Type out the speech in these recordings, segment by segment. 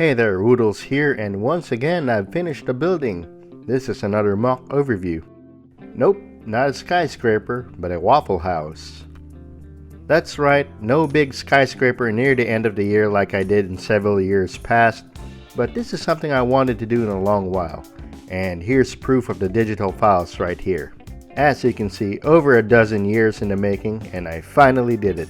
Hey there, wooootles here, and once again I've finished the building. This is another mock overview. Nope, not a skyscraper, but a Waffle House. That's right, no big skyscraper near the end of the year like I did in several years past, but this is something I wanted to do in a long while, and here's proof of the digital files right here. As you can see, over a dozen years in the making, and I finally did it.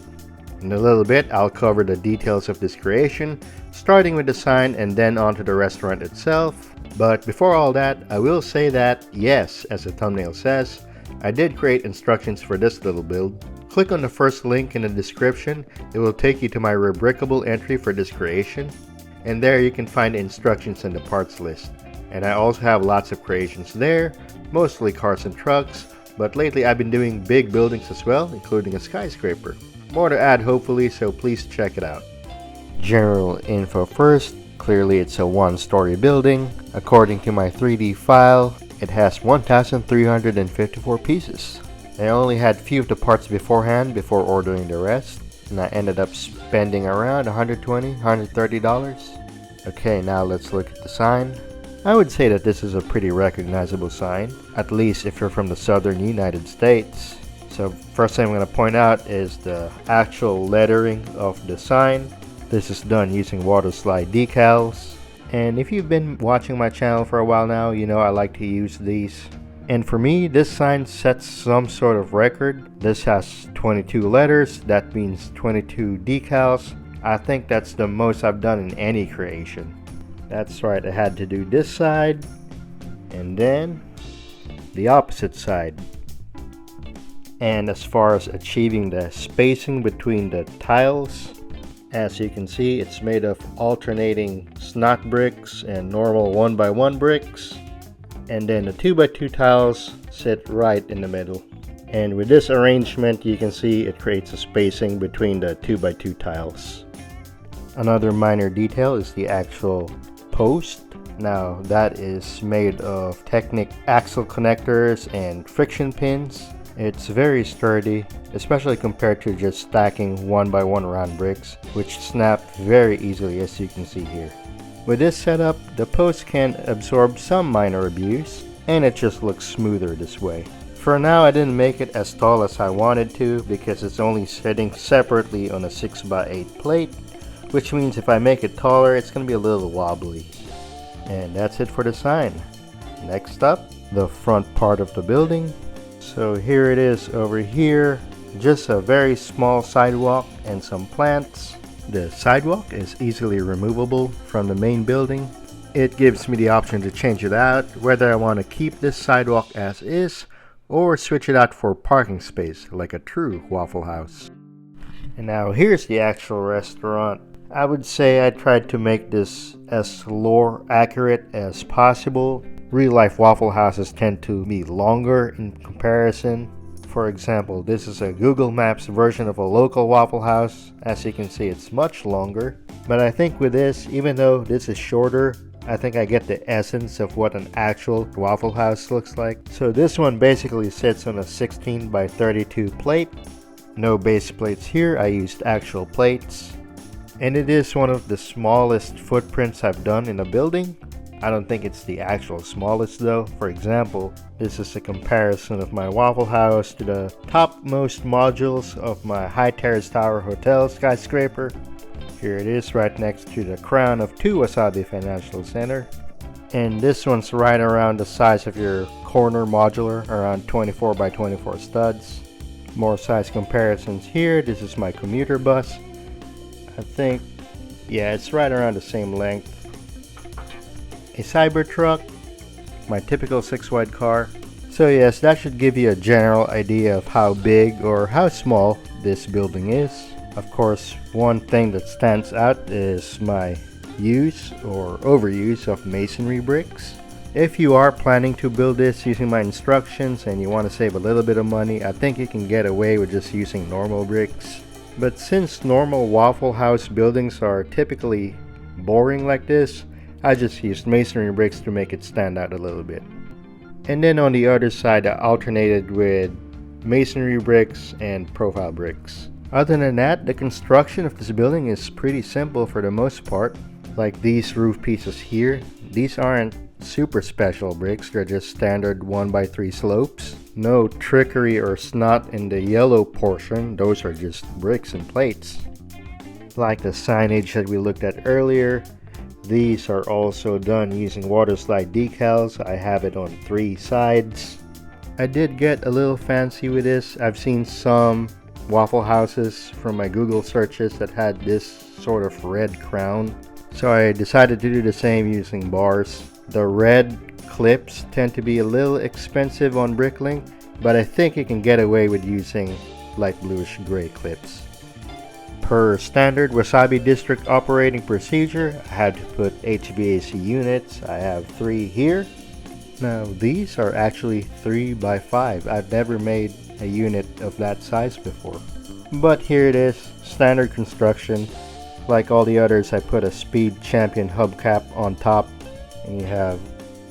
In a little bit, I'll cover the details of this creation, starting with the sign and then onto the restaurant itself. But before all that, I will say that, yes, as the thumbnail says, I did create instructions for this little build. Click on the first link in the description. It will take you to my rubricable entry for this creation. And there you can find the instructions and the parts list. And I also have lots of creations there, mostly cars and trucks, but lately I've been doing big buildings as well, including a skyscraper. More to add hopefully, so please check it out. General info first. Clearly it's a one-story building. According to my 3D file, it has 1,354 pieces. I only had few of the parts beforehand before ordering the rest, and I ended up spending around $120, $130. Okay, now let's look at the sign. I would say that this is a pretty recognizable sign, at least if you're from the southern United States. So first thing I'm going to point out is the actual lettering of the sign. This is done using water slide decals. And if you've been watching my channel for a while now, you know I like to use these. And for me, this sign sets some sort of record. This has 22 letters, that means 22 decals. I think that's the most I've done in any creation. That's right, I had to do this side and then the opposite side. And as far as achieving the spacing between the tiles, as you can see, it's made of alternating snot bricks and normal 1x1 bricks. And then the 2x2 tiles sit right in the middle. And with this arrangement, you can see it creates a spacing between the 2x2 tiles. Another minor detail is the actual post. Now that is made of Technic axle connectors and friction pins. It's very sturdy, especially compared to just stacking 1x1 round bricks, which snap very easily, as you can see here. With this setup, the post can absorb some minor abuse, and it just looks smoother this way. For now, I didn't make it as tall as I wanted to because it's only sitting separately on a 6x8 plate, which means if I make it taller, it's going to be a little wobbly. And that's it for the sign. Next up, the front part of the building. So here it is over here, just a very small sidewalk and some plants. The sidewalk is easily removable from the main building. It gives me the option to change it out, whether I want to keep this sidewalk as is or switch it out for parking space like a true Waffle House. And now here's the actual restaurant. I would say I tried to make this as lore accurate as possible. Real life Waffle Houses tend to be longer in comparison. For example, this is a Google Maps version of a local Waffle House. As you can see, it's much longer. But I think with this, even though this is shorter, I think I get the essence of what an actual Waffle House looks like. So this one basically sits on a 16x32 plate. No base plates here, I used actual plates. And it is one of the smallest footprints I've done in a building. I don't think it's the actual smallest though. For example, this is a comparison of my Waffle House to the topmost modules of my High Terrace Tower Hotel skyscraper. Here it is right next to the crown of 2 Wasabi Financial Center. And this one's right around the size of your corner modular, around 24x24 studs. More size comparisons here. This is my commuter bus. I think, yeah, it's right around the same length. A Cybertruck, my typical 6-wide car. So yes, that should give you a general idea of how big or how small this building is. Of course, one thing that stands out is my use or overuse of masonry bricks. If you are planning to build this using my instructions and you want to save a little bit of money, I think you can get away with just using normal bricks. But since normal Waffle House buildings are typically boring like this, I just used masonry bricks to make it stand out a little bit. And then on the other side, I alternated with masonry bricks and profile bricks. Other than that, the construction of this building is pretty simple for the most part. Like these roof pieces here, these aren't super special bricks, they're just standard 1x3 slopes. No trickery or snot in the yellow portion, those are just bricks and plates. Like the signage that we looked at earlier, these are also done using water slide decals. I have it on 3 sides. I did get a little fancy with this. I've seen some Waffle Houses from my Google searches that had this sort of red crown. So I decided to do the same using bars. The red clips tend to be a little expensive on Bricklink, but I think you can get away with using light bluish gray clips. Per standard Wasabi District operating procedure, I had to put HVAC units. I have 3 here. Now these are actually 3x5. I've never made a unit of that size before. But here it is, standard construction. Like all the others, I put a Speed Champion hubcap on top, and you have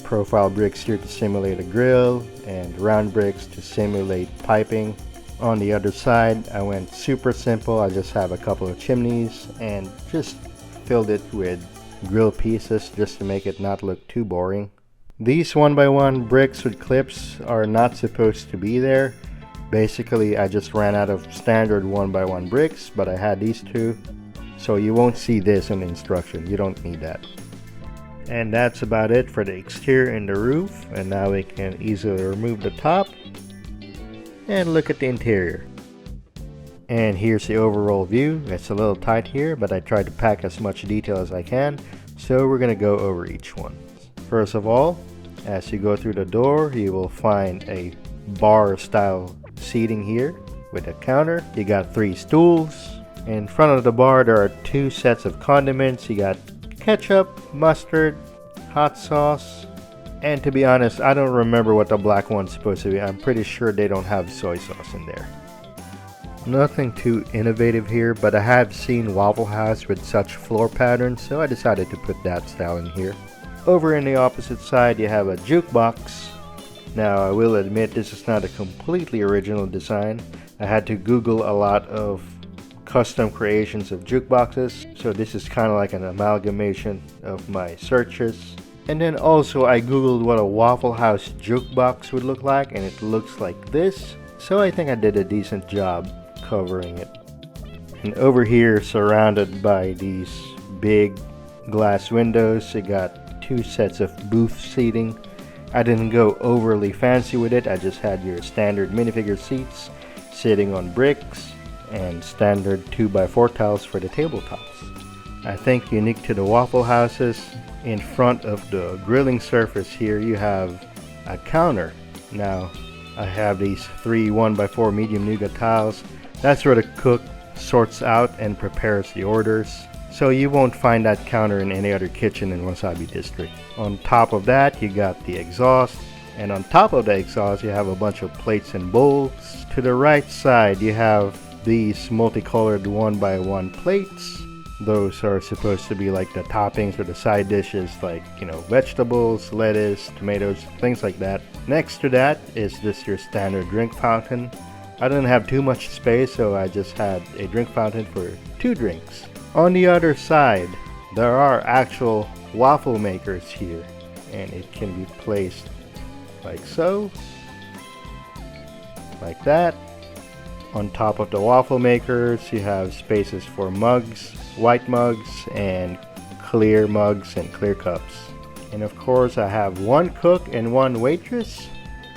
profile bricks here to simulate a grill and round bricks to simulate piping. On the other side, I went super simple. I just have a couple of chimneys and just filled it with grill pieces just to make it not look too boring. These 1x1 bricks with clips are not supposed to be there. Basically, I just ran out of standard 1x1 bricks, but I had these 2. So you won't see this in the instruction. You don't need that. And that's about it for the exterior and the roof. And now we can easily remove the top and look at the interior. And here's the overall view. It's a little tight here, but I tried to pack as much detail as I can. So we're gonna go over each one. First of all, as you go through the door, you will find a bar style seating here with a counter. You got 3 stools. In front of the bar, there are 2 sets of condiments. You got ketchup, mustard, hot sauce, and to be honest, I don't remember what the black one's supposed to be. I'm pretty sure they don't have soy sauce in there. Nothing too innovative here, but I have seen Waffle House with such floor patterns, so I decided to put that style in here. Over in the opposite side, you have a jukebox. Now, I will admit this is not a completely original design. I had to Google a lot of custom creations of jukeboxes, so this is kind of like an amalgamation of my searches. And then also I googled what a Waffle House jukebox would look like, and it looks like this, so I think I did a decent job covering it. And over here, surrounded by these big glass windows, you got 2 sets of booth seating. I didn't go overly fancy with it. I just had your standard minifigure seats sitting on bricks and standard 2x4 tiles for the tabletops. I think unique to the Waffle Houses, in front of the grilling surface here you have a counter. Now I have these 3 1x4 medium nougat tiles. That's where the cook sorts out and prepares the orders. So you won't find that counter in any other kitchen in Wasabi District. On top of that, you got the exhaust, and on top of the exhaust you have a bunch of plates and bowls. To the right side you have these multicolored 1x1 plates. Those are supposed to be like the toppings or the side dishes, like, you know, vegetables, lettuce, tomatoes, things like that. Next to that is just your standard drink fountain. I didn't have too much space, so I just had a drink fountain for 2 drinks. On the other side, there are actual waffle makers here, and it can be placed like so, like that. On top of the waffle makers, you have spaces for mugs, white mugs, and clear mugs and clear cups. And of course, I have 1 cook and 1 waitress.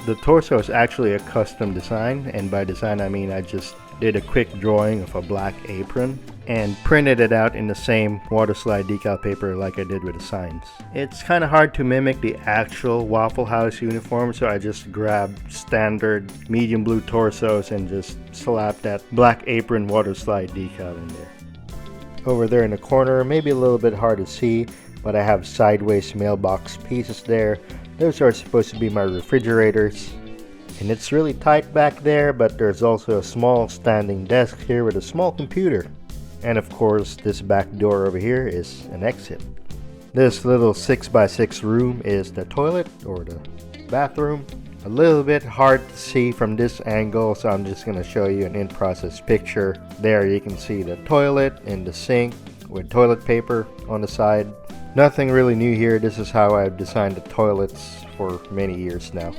The torso is actually a custom design, and by design I mean I just did a quick drawing of a black apron and printed it out in the same water slide decal paper like I did with the signs. It's kind of hard to mimic the actual Waffle House uniform, so I just grabbed standard medium blue torsos and just slapped that black apron water slide decal in there. Over there in the corner, maybe a little bit hard to see, but I have sideways mailbox pieces there. Those are supposed to be my refrigerators. And it's really tight back there, but there's also a small standing desk here with a small computer. And of course, this back door over here is an exit. This little 6x6 room is the toilet or the bathroom. A little bit hard to see from this angle, so I'm just going to show you an in-process picture. There you can see the toilet and the sink with toilet paper on the side. Nothing really new here. This is how I've designed the toilets for many years now.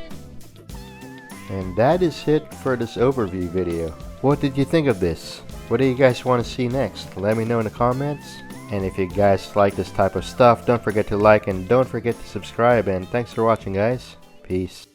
And that is it for this overview video. What did you think of this? What do you guys want to see next? Let me know in the comments. And if you guys like this type of stuff, don't forget to like and don't forget to subscribe. And thanks for watching, guys. Peace.